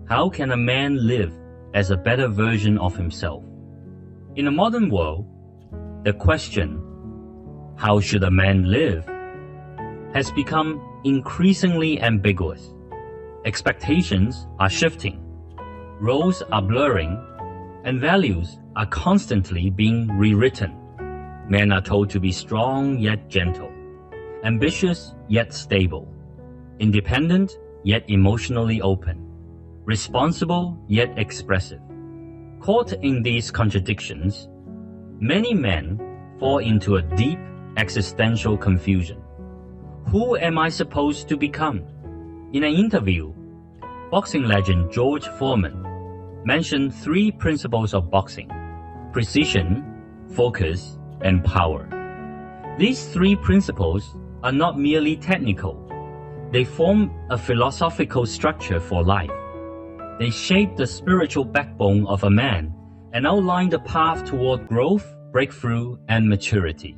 How can a man live as a better version of himself? In a modern world, the question, how should a man live, has become increasingly ambiguous. Expectations are shifting, roles are blurring, and values are constantly being rewritten. Men are told to be strong yet gentle, ambitious yet stable, independent yet emotionally open, responsible yet expressive. Caught in these contradictions, many men fall into a deep existential confusion. Who am I supposed to become? In an interview, boxing legend George Foreman mentioned 3 principles of boxing: precision, focus, and power. These 3 principles are not merely technical. They form a philosophical structure for life. They shape the spiritual backbone of a man and outline the path toward growth, breakthrough, and maturity.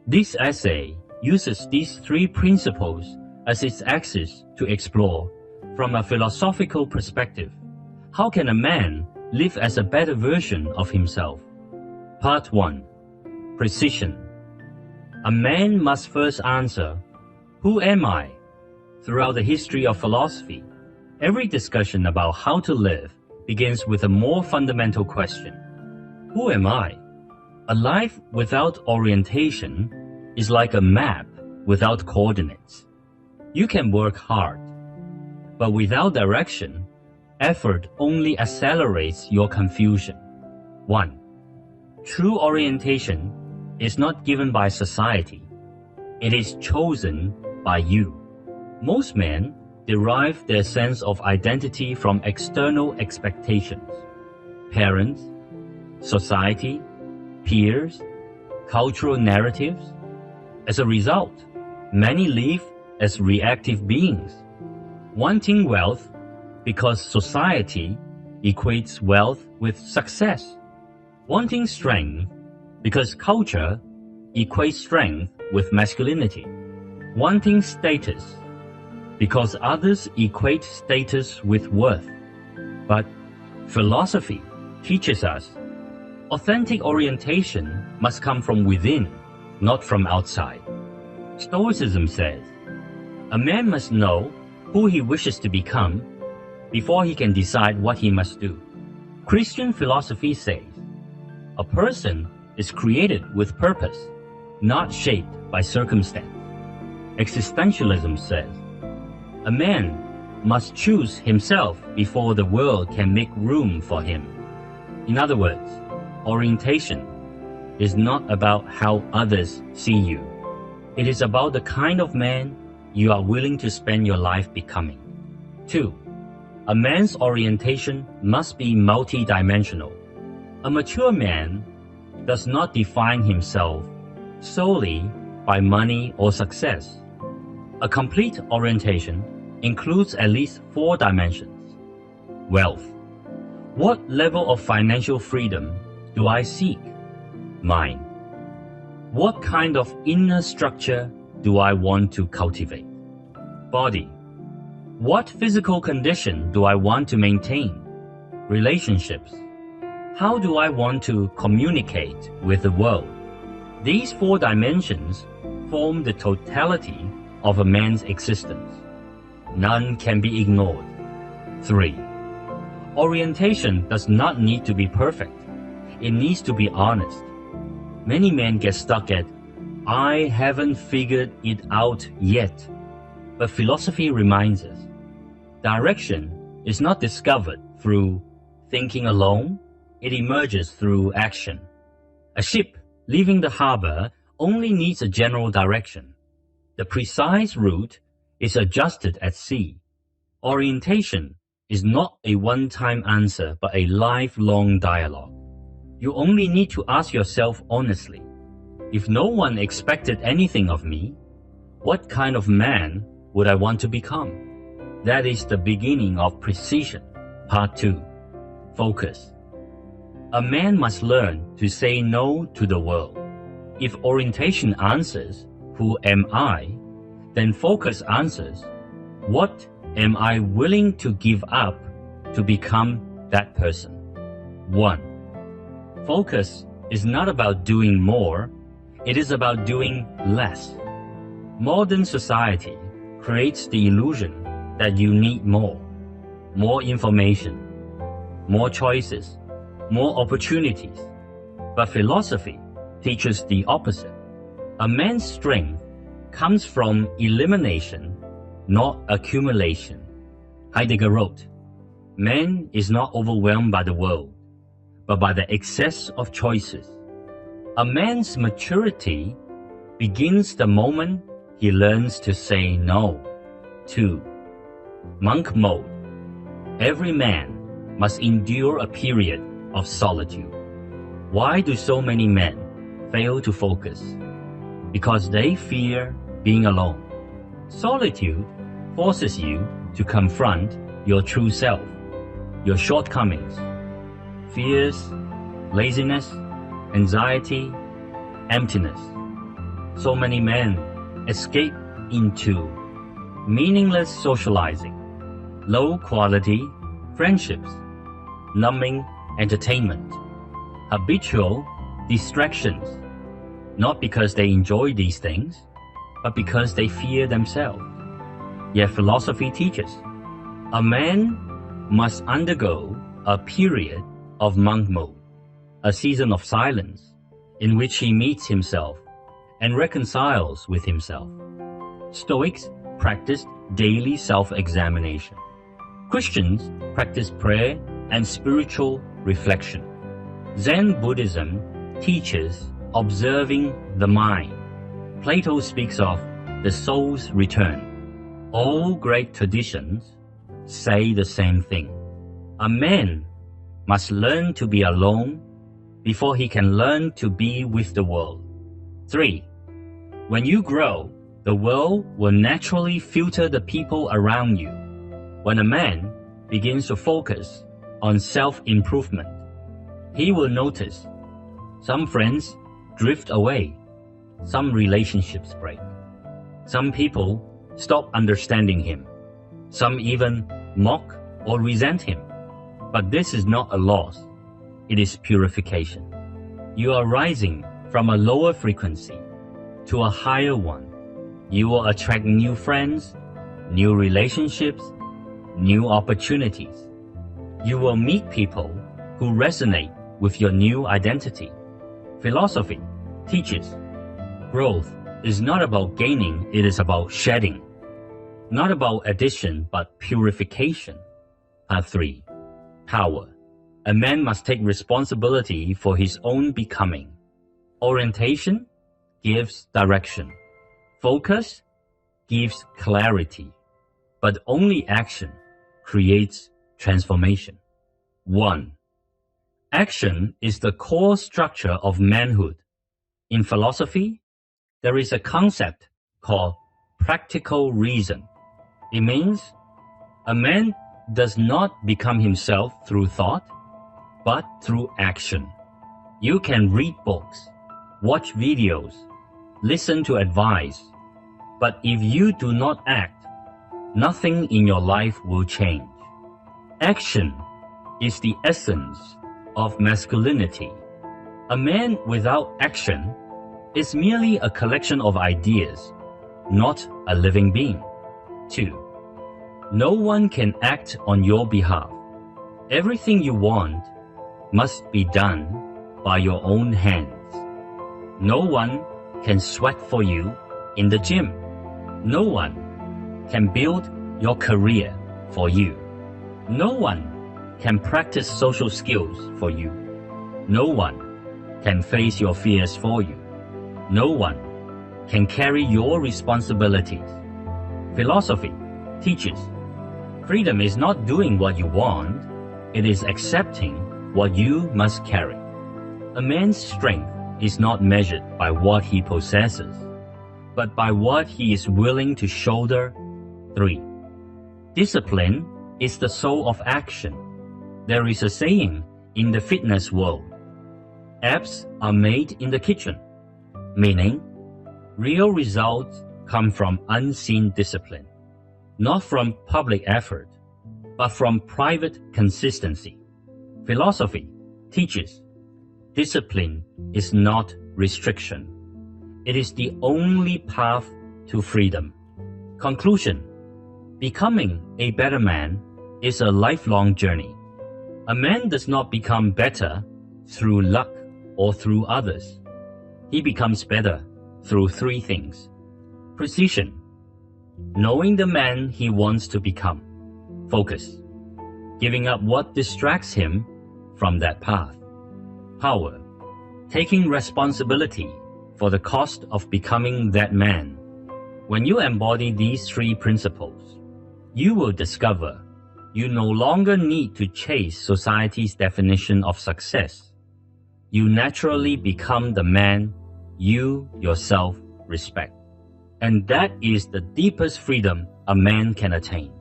This essay uses these 3 principles as its axis to explore, from a philosophical perspective, how can a man live as a better version of himself? Part 1. Precision. A man must first answer, who am I? Throughout the history of philosophy, every discussion about how to live begins with a more fundamental question. Who am I? A life without orientation is like a map without coordinates. You can work hard, but without direction, effort only accelerates your confusion. 1. True orientation is not given by society. It is chosen by you. Most men derive their sense of identity from external expectations. Parents, society, peers, cultural narratives. As a result, many live as reactive beings, wanting wealth because society equates wealth with success, wanting strength because culture equates strength with masculinity, wanting status because others equate status with worth. But philosophy teaches us authentic orientation must come from within, not from outside. Stoicism says, a man must know who he wishes to become before he can decide what he must do. Christian philosophy says, a person is created with purpose, not shaped by circumstance. Existentialism says, a man must choose himself before the world can make room for him. In other words, orientation is not about how others see you. It is about the kind of man you are willing to spend your life becoming. 2. A man's orientation must be multidimensional. A mature man does not define himself solely by money or success. A complete orientation includes at least 4 dimensions. Wealth. What level of financial freedom do I seek? Mine. What kind of inner structure do I want to cultivate? Body. What physical condition do I want to maintain? Relationships. How do I want to communicate with the world? These 4 dimensions form the totality of a man's existence. None can be ignored. 3. Orientation does not need to be perfect. It needs to be honest. Many men get stuck at, I haven't figured it out yet. But philosophy reminds us, direction is not discovered through thinking alone, it emerges through action. A ship leaving the harbor only needs a general direction. The precise route is adjusted at sea. Orientation is not a one-time answer but a lifelong dialogue. You only need to ask yourself honestly, if no one expected anything of me, what kind of man would I want to become? That is the beginning of precision. Part 2. Focus. A man must learn to say no to the world. If orientation answers, who am I? Then focus answers, what am I willing to give up to become that person. 1. Focus is not about doing more, it is about doing less. Modern society creates the illusion that you need more information, more choices, more opportunities. But philosophy teaches the opposite. A man's strength comes from elimination, not accumulation. Heidegger wrote, "Man is not overwhelmed by the world, but by the excess of choices." A man's maturity begins the moment he learns to say no. 2. Monk mode. Every man must endure a period of solitude. Why do so many men fail to focus? Because they fear being alone. Solitude forces you to confront your true self, your shortcomings, fears, laziness, anxiety, emptiness. So many men escape into meaningless socializing, low quality friendships, numbing entertainment, habitual distractions, not because they enjoy these things, but because they fear themselves. Yet philosophy teaches, a man must undergo a period of monk mode, a season of silence, in which he meets himself and reconciles with himself. Stoics practiced daily self-examination. Christians practice prayer and spiritual reflection. Zen Buddhism teaches observing the mind. Plato speaks of the soul's return. All great traditions say the same thing. A man must learn to be alone before he can learn to be with the world. 3. When you grow, the world will naturally filter the people around you. When a man begins to focus on self-improvement, he will notice some friends drift away, some relationships break, some people stop understanding him, some even mock or resent him. But this is not a loss, it is purification. You are rising from a lower frequency to a higher one. You will attract new friends, new relationships, new opportunities. You will meet people who resonate with your new identity. Philosophy teaches growth is not about gaining, it is about shedding. Not about addition, but purification. Part 3. Power. A man must take responsibility for his own becoming. Orientation gives direction. Focus gives clarity. But only action creates transformation. 1. Action is the core structure of manhood. In philosophy, there is a concept called practical reason. It means a man does not become himself through thought, but through action. You can read books, watch videos, listen to advice, but if you do not act, nothing in your life will change. Action is the essence of masculinity. A man without action is merely a collection of ideas, not a living being. 2. No one can act on your behalf. Everything you want must be done by your own hands. No one can sweat for you in the gym. No one can build your career for you. No one can practice social skills for you. No one can face your fears for you. No one can carry your responsibilities. Philosophy teaches freedom is not doing what you want, it is accepting what you must carry. A man's strength is not measured by what he possesses, but by what he is willing to shoulder. 3. Discipline is the soul of action. There is a saying in the fitness world, abs are made in the kitchen, meaning real results come from unseen discipline, not from public effort. but from private consistency. Philosophy teaches discipline is not restriction. It is the only path to freedom. Conclusion: becoming a better man is a lifelong journey. A man does not become better through luck or through others. He becomes better through three things. Precision, knowing the man he wants to become. Focus, giving up what distracts him from that path. Power, taking responsibility for the cost of becoming that man. When you embody these three principles, you will discover you no longer need to chase society's definition of success. You naturally become the man you yourself respect. And that is the deepest freedom a man can attain.